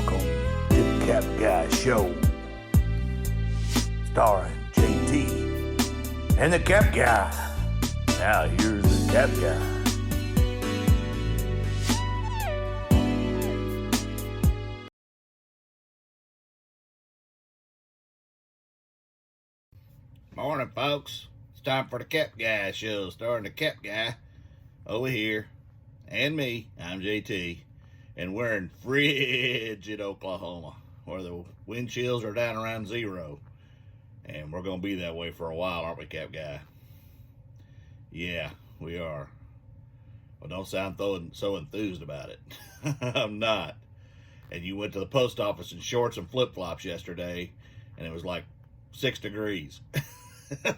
Welcome to the Cap Guy Show, starring JT and the Cap Guy. Now here's the Cap Guy. Morning, folks. It's time for the Cap Guy Show, starring the Cap Guy over here and me. I'm JT, and we're in frigid Oklahoma, where the wind chills are down around 0, and we're going to be that way for a while, aren't we, Cap Guy? Yeah, we are. Well, don't sound so enthused about it. I'm not. And you went to the post office in shorts and flip-flops yesterday, and it was like 6 degrees.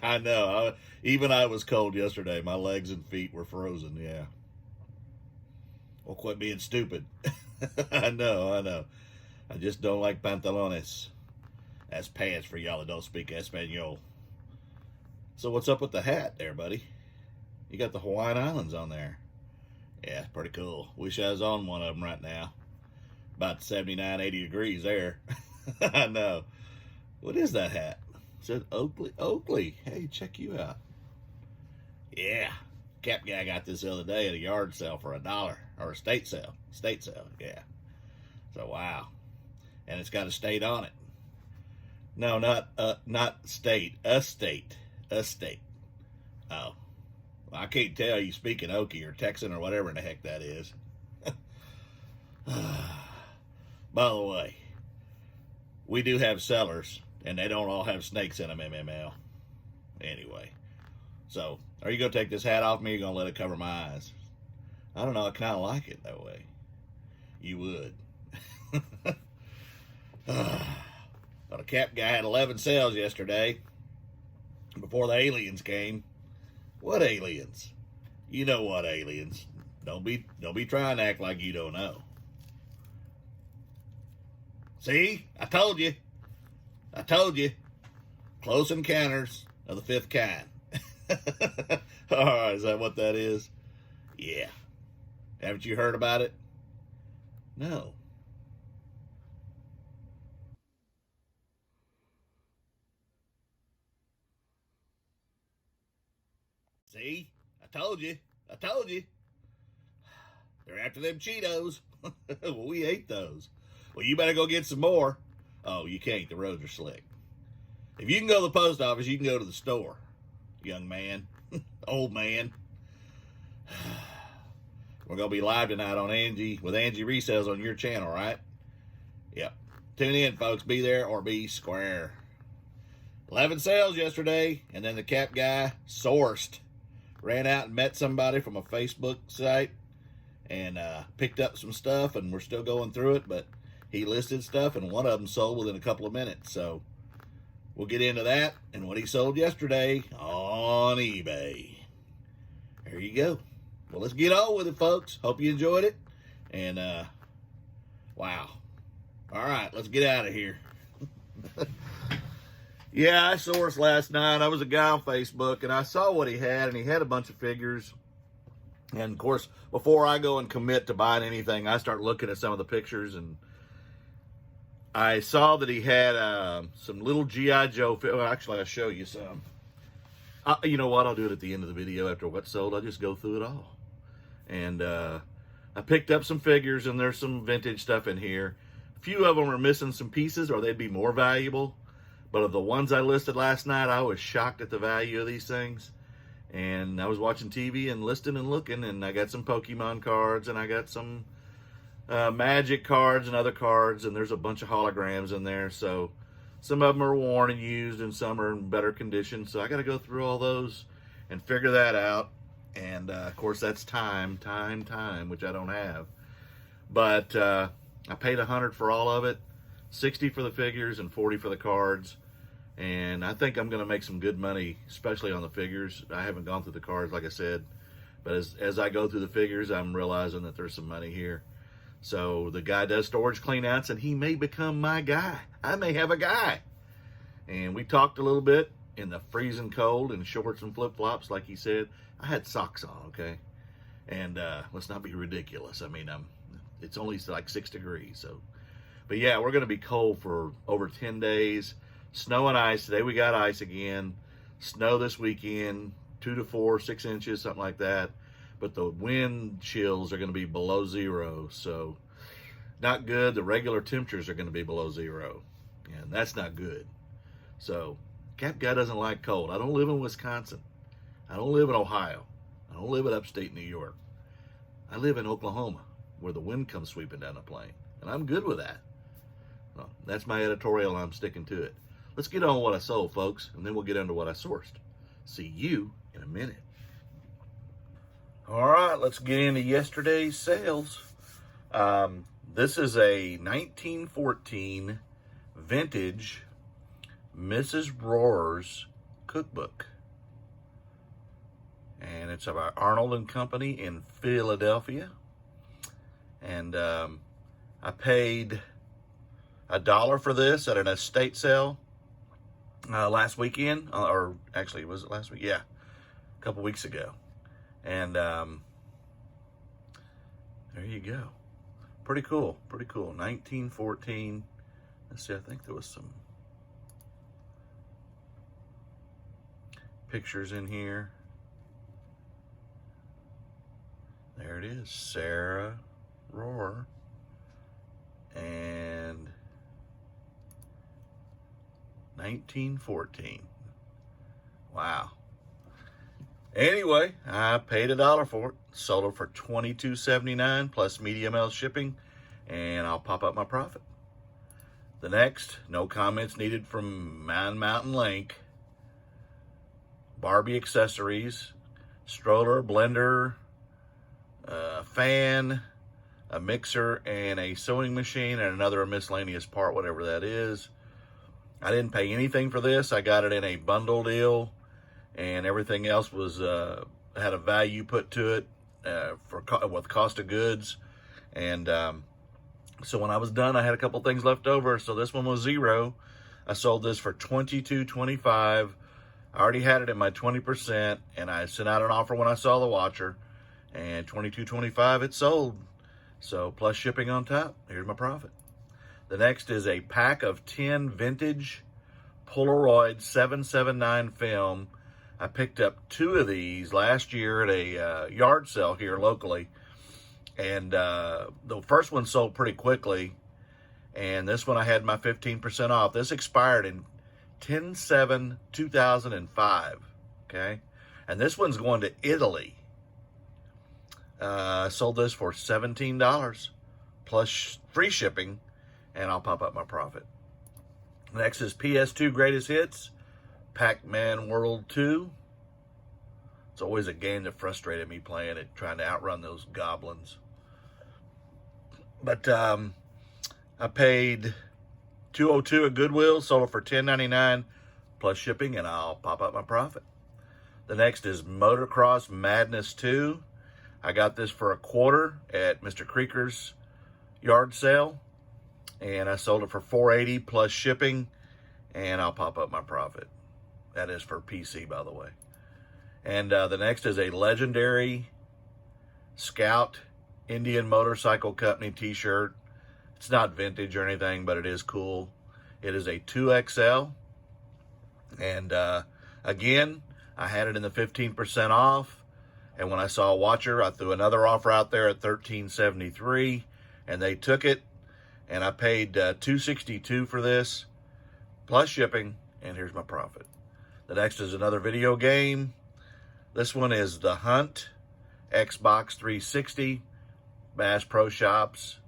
I know. Even I was cold yesterday. My legs and feet were frozen, yeah. Well, quit being stupid. I know. I just don't like pantalones. That's pants for y'all that don't speak Espanol. So what's up with the hat there, buddy? You got the Hawaiian Islands on there. Yeah, pretty cool. Wish I was on one of them right now. About 79, 80 degrees there. I know. What is that hat? It said Oakley. Hey, check you out. Yeah. Cap Guy got this the other day at a yard sale for $1, or a state sale, yeah. So wow, and it's got a state on it. No, not state, estate. Oh, well, I can't tell you speaking Okie or Texan or whatever in the heck that is. By the way, we do have sellers, and they don't all have snakes in them, MML. Anyway. So, are you going to take this hat off me, or are you going to let it cover my eyes? I don't know. I kind of like it that way. You would. But a Cap Guy had 11 sales yesterday before the aliens came. What aliens? You know what aliens. Don't be trying to act like you don't know. See? I told you. Close encounters of the fifth kind. All right, is that what that is? Yeah. Haven't you heard about it? No. See? I told you. They're after them Cheetos. Well, we ate those. Well, you better go get some more. Oh, you can't. The roads are slick. If you can go to the post office, you can go to the store. Young man, old man. We're going to be live tonight on Angie, with Angie Resales on your channel, right? Yep. Tune in, folks. Be there or be square. 11 sales yesterday, and then the Cap Guy sourced. Ran out and met somebody from a Facebook site and picked up some stuff, and we're still going through it, but he listed stuff, and one of them sold within a couple of minutes, so we'll get into that and what he sold yesterday on eBay. There you go. Well, let's get on with it, folks. Hope you enjoyed it. And, wow. All right, let's get out of here. Yeah, I sourced last night. I was a guy on Facebook, and I saw what he had, and he had a bunch of figures. And, of course, before I go and commit to buying anything, I start looking at some of the pictures, and I saw that he had some little G.I. Joe. Well, actually, I'll show you some. You know what? I'll do it at the end of the video after what's sold. I'll just go through it all. And I picked up some figures, and there's some vintage stuff in here. A few of them are missing some pieces, or they'd be more valuable. But of the ones I listed last night, I was shocked at the value of these things. And I was watching TV and listing and looking, and I got some Pokemon cards, and I got some Magic cards and other cards, and there's a bunch of holograms in there. So some of them are worn and used, and some are in better condition. So I got to go through all those and figure that out. And of course, that's time, which I don't have. But I paid $100 for all of it, $60 for the figures, and $40 for the cards. And I think I'm going to make some good money, especially on the figures. I haven't gone through the cards, like I said. But as I go through the figures, I'm realizing that there's some money here. So the guy does storage cleanouts, and he may become my guy. I may have a guy. And we talked a little bit in the freezing cold in shorts and flip-flops, like he said. I had socks on, okay? And let's not be ridiculous. I mean, it's only like 6 degrees, so But yeah, we're going to be cold for over 10 days. Snow and ice. Today we got ice again. Snow this weekend, 2 to 4, 6 inches, something like that. But the wind chills are going to be below zero. So not good. The regular temperatures are going to be below zero. And that's not good. So Cap Guy doesn't like cold. I don't live in Wisconsin. I don't live in Ohio. I don't live in upstate New York. I live in Oklahoma, where the wind comes sweeping down the plain. And I'm good with that. Well, that's my editorial. I'm sticking to it. Let's get on what I sold, folks, and then we'll get into what I sourced. See you in a minute. All right, let's get into yesterday's sales. This is a 1914 vintage Mrs. Rohr's cookbook. And it's about Arnold and Company in Philadelphia. And I paid $1 for this at an estate sale last weekend. Or actually, was it last week? Yeah, a couple weeks ago. And there you go. Pretty cool. Pretty cool. 1914. Let's see, I think there was some pictures in here. There it is, Sarah Rohr. And 1914. Wow. Anyway, I paid $1 for it. Sold it for $22.79 plus media mail shipping, and I'll pop up my profit. The next, no comments needed from Man Mountain Link. Barbie accessories, stroller, blender, fan, a mixer, and a sewing machine, and another miscellaneous part, whatever that is. I didn't pay anything for this. I got it in a bundle deal, and everything else was had a value put to it with cost of goods. And so when I was done, I had a couple things left over. So this one was $0. I sold this for $22.25. I already had it in my 20%, and I sent out an offer when I saw the watcher, and $22.25 it sold. So plus shipping on top. Here's my profit. The next is a pack of 10 vintage Polaroid 779 film. I picked up 2 of these last year at a yard sale here locally. And the first one sold pretty quickly. And this one I had my 15% off. This expired in 10/7/2005. Okay. And this one's going to Italy. I sold this for $17 plus free shipping, and I'll pop up my profit. Next is PS2 Greatest Hits, Pac-Man World 2. It's always a game that frustrated me playing it, trying to outrun those goblins. But I paid $2.02 at Goodwill, sold it for $10.99 plus shipping, and I'll pop up my profit. The next is Motocross Madness 2. I got this for $0.25 at Mr. Creeker's yard sale, and I sold it for $4.80 plus shipping, and I'll pop up my profit. That is for PC, by the way. And the next is a legendary Scout Indian Motorcycle Company t-shirt. It's not vintage or anything, but it is cool. It is a 2XL. And again, I had it in the 15% off. And when I saw a watcher, I threw another offer out there at $13.73, and they took it. And I paid $2.62 for this, plus shipping, and here's my profit. The next is another video game. This one is The Hunt, Xbox 360, Bass Pro Shops.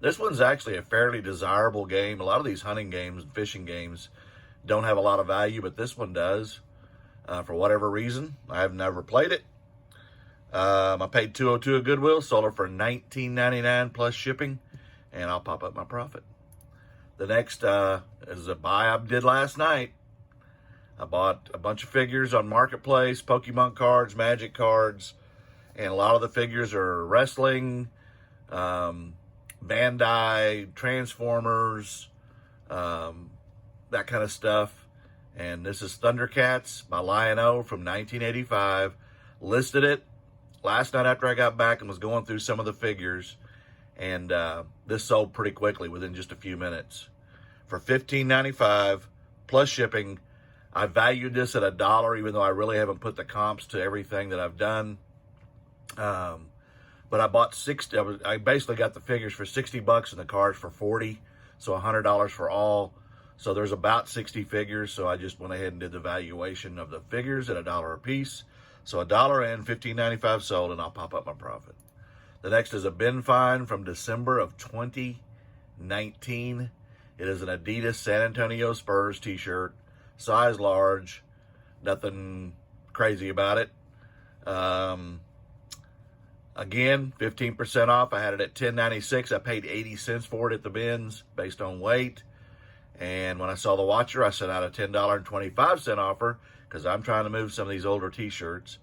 This one's actually a fairly desirable game. A lot of these hunting games and fishing games don't have a lot of value, but this one does. For whatever reason, I have never played it. I paid $2.02 at Goodwill, sold it for $19.99 plus shipping, and I'll pop up my profit. The next is a buy I did last night. I bought a bunch of figures on Marketplace, Pokemon cards, Magic cards, and a lot of the figures are wrestling, Bandai, Transformers, that kind of stuff. And this is Thundercats by Lion-O from 1985. Listed it last night after I got back and was going through some of the figures. And this sold pretty quickly within just a few minutes. For $15.95 plus shipping. I valued this at $1, even though I really haven't put the comps to everything that I've done. But I bought 60. I basically got the figures for $60 and the cards for $40, so $100 for all. So there's about 60 figures. So I just went ahead and did the valuation of the figures at $1 a piece. So $1 in, $15.95 sold, and I'll pop up my profit. The next is a bin find from December of 2019. It is an Adidas San Antonio Spurs t-shirt, size large, nothing crazy about it. Again, 15% off. I had it at $10.96. I paid 80 cents for it at the bins based on weight. And when I saw the watcher, I sent out a $10.25 offer because I'm trying to move some of these older t-shirts.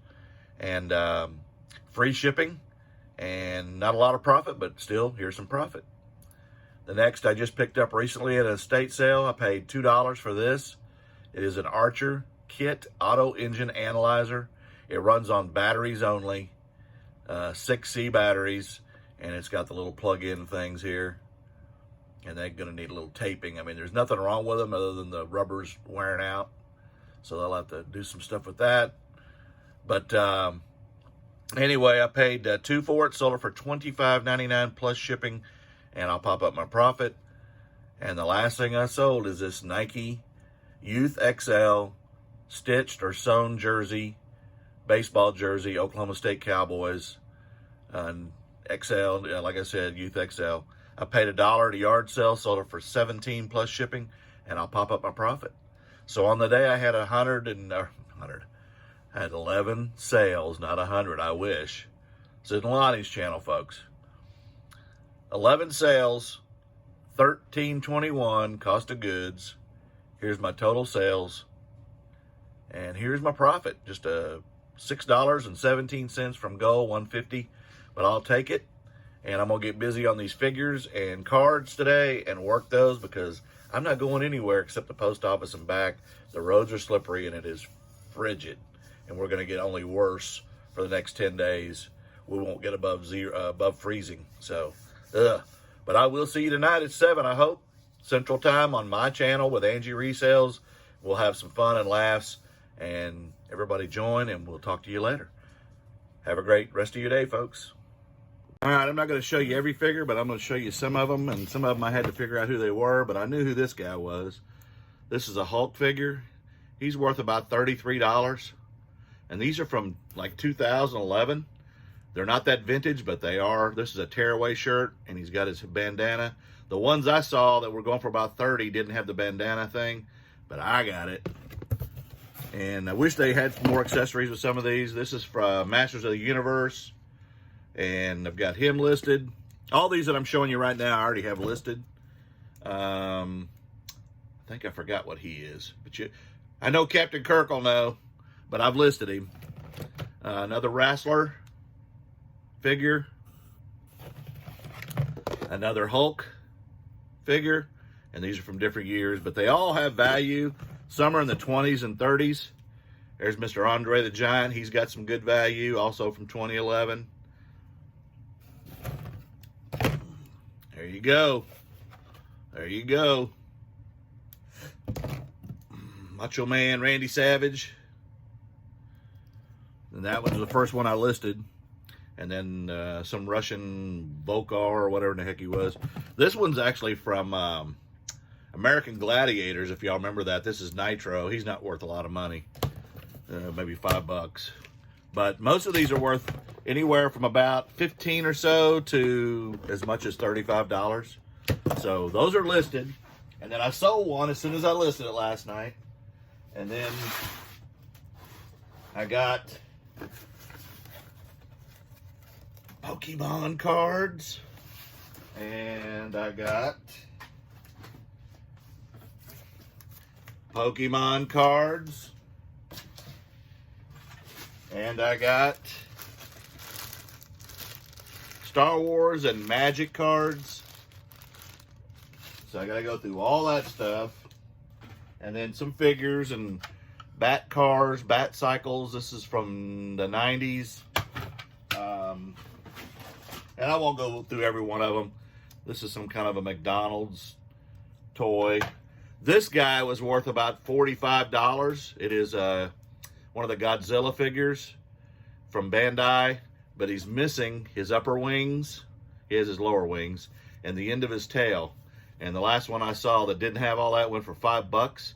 And free shipping and not a lot of profit, but still, here's some profit. The next I just picked up recently at an estate sale. I paid $2 for this. It is an Archer Kit Auto Engine Analyzer. It runs on batteries only, 6C batteries, and it's got the little plug-in things here. And they're going to need a little taping. I mean, there's nothing wrong with them other than the rubber's wearing out. So they'll have to do some stuff with that. But anyway, I paid $2 for it, sold it for $25.99 plus shipping, and I'll pop up my profit. And the last thing I sold is this Nike Youth XL stitched or sewn jersey, baseball jersey, Oklahoma State Cowboys, XL, like I said, Youth XL. I paid $1 at a yard sale, sold it for $17 plus shipping, and I'll pop up my profit. So on the day I had 11 sales, not 100, I wish. It's in Lonnie's channel, folks. 11 sales, $13.21 cost of goods. Here's my total sales. And here's my profit. Just $6.17 from goal, $150. But I'll take it. And I'm going to get busy on these figures and cards today and work those because I'm not going anywhere except the post office and back. The roads are slippery and it is frigid. And we're going to get only worse for the next 10 days. We won't get above freezing. So, but I will see you tonight at 7, I hope, Central Time on my channel with Angie Resales. We'll have some fun and laughs, and everybody join, and we'll talk to you later. Have a great rest of your day, folks. All right, I'm not going to show you every figure, but I'm going to show you some of them, and some of them I had to figure out who they were, but I knew who this guy was. This is a Hulk figure. He's worth about $33, and these are from like 2011. They're not that vintage, but they are. This is a tearaway shirt, and he's got his bandana. The ones I saw that were going for about 30 didn't have the bandana thing, but I got it. And I wish they had some more accessories with some of these. This is from Masters of the Universe, and I've got him listed. All these that I'm showing you right now I already have listed. I think I forgot what he is, but I know Captain Kirk will know, but I've listed him. Another wrestler figure, another Hulk figure, and these are from different years, but they all have value. Some are in the 20s and 30s. There's Mr. Andre the Giant. He's got some good value, also from 2011. There you go. There you go. Macho Man Randy Savage. And that was the first one I listed. And then some Russian Volkar or whatever the heck he was. This one's actually from American Gladiators, if y'all remember that. This is Nitro. He's not worth a lot of money. Maybe $5. But most of these are worth anywhere from about 15 or so to as much as $35. So those are listed. And then I sold one as soon as I listed it last night. And then I got Pokemon cards, and I got Pokemon cards, and I got Star Wars and Magic cards. So I gotta go through all that stuff, and then some figures and bat cars, bat cycles. This is from the 90s. And I won't go through every one of them. This is some kind of a McDonald's toy. This guy was worth about $45. It is one of the Godzilla figures from Bandai, but he's missing his upper wings. He has his lower wings and the end of his tail. And the last one I saw that didn't have all that went for $5.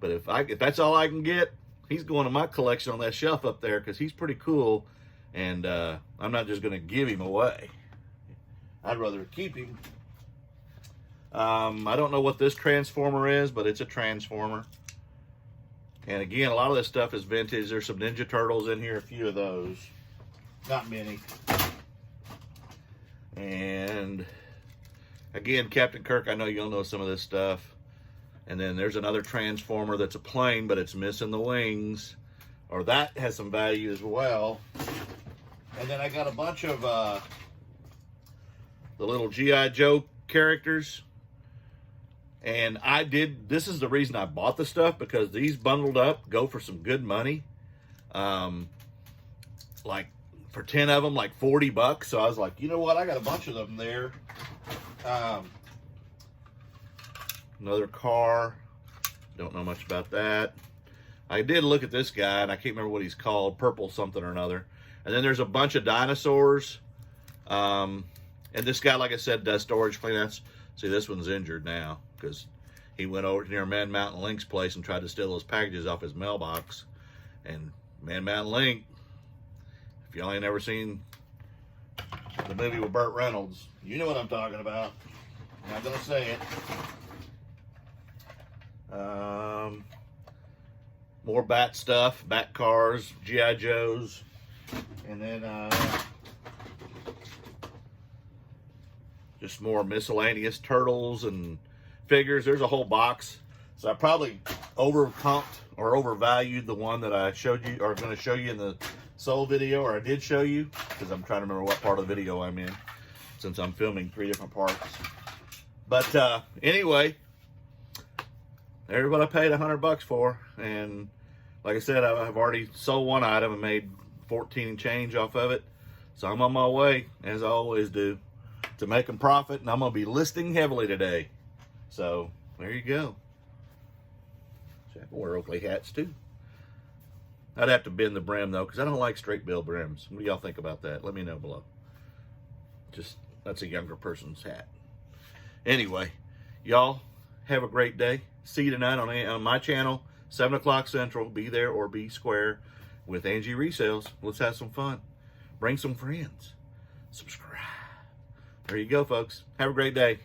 But if that's all I can get, he's going to my collection on that shelf up there because he's pretty cool. And I'm not just going to give him away. I'd rather keep him. I don't know what this transformer is, but it's a transformer. And again, a lot of this stuff is vintage. There's some Ninja Turtles in here, a few of those. Not many. And again, Captain Kirk, I know you'll know some of this stuff. And then there's another transformer that's a plane, but it's missing the wings. Or that has some value as well. And then I got a bunch of the little G.I. Joe characters. And this is the reason I bought the stuff, because these bundled up go for some good money. Like for 10 of them, like $40. So I was like, you know what? I got a bunch of them there. Another car. Don't know much about that. I did look at this guy, and I can't remember what he's called. Purple something or another. And then there's a bunch of dinosaurs. And this guy, like I said, does storage cleanouts. See, this one's injured now because he went over near Man Mountain Link's place and tried to steal those packages off his mailbox. And Man Mountain Link, if y'all ain't ever seen the movie with Burt Reynolds, you know what I'm talking about. I'm not going to say it. More Bat stuff, Bat cars, G.I. Joes, and then just more miscellaneous turtles and figures. There's a whole box. So I probably overcomped or overvalued the one that I showed you, or going to show you in the Soul video, or I did show you, because I'm trying to remember what part of the video I'm in, since I'm filming 3 different parts. But anyway, there's what I paid $100 for, and like I said, I've already sold one item and made 14 and change off of it. So I'm on my way, as I always do, to making profit, and I'm going to be listing heavily today. So there you go. So I can wear Oakley hats too. I'd have to bend the brim though, because I don't like straight bill brims. What do y'all think about that? Let me know below. Just, that's a younger person's hat. Anyway, y'all have a great day. See you tonight on my channel, 7 o'clock Central. Be there or be square with Angie Resales. Let's have some fun. Bring some friends. Subscribe. There you go, folks. Have a great day.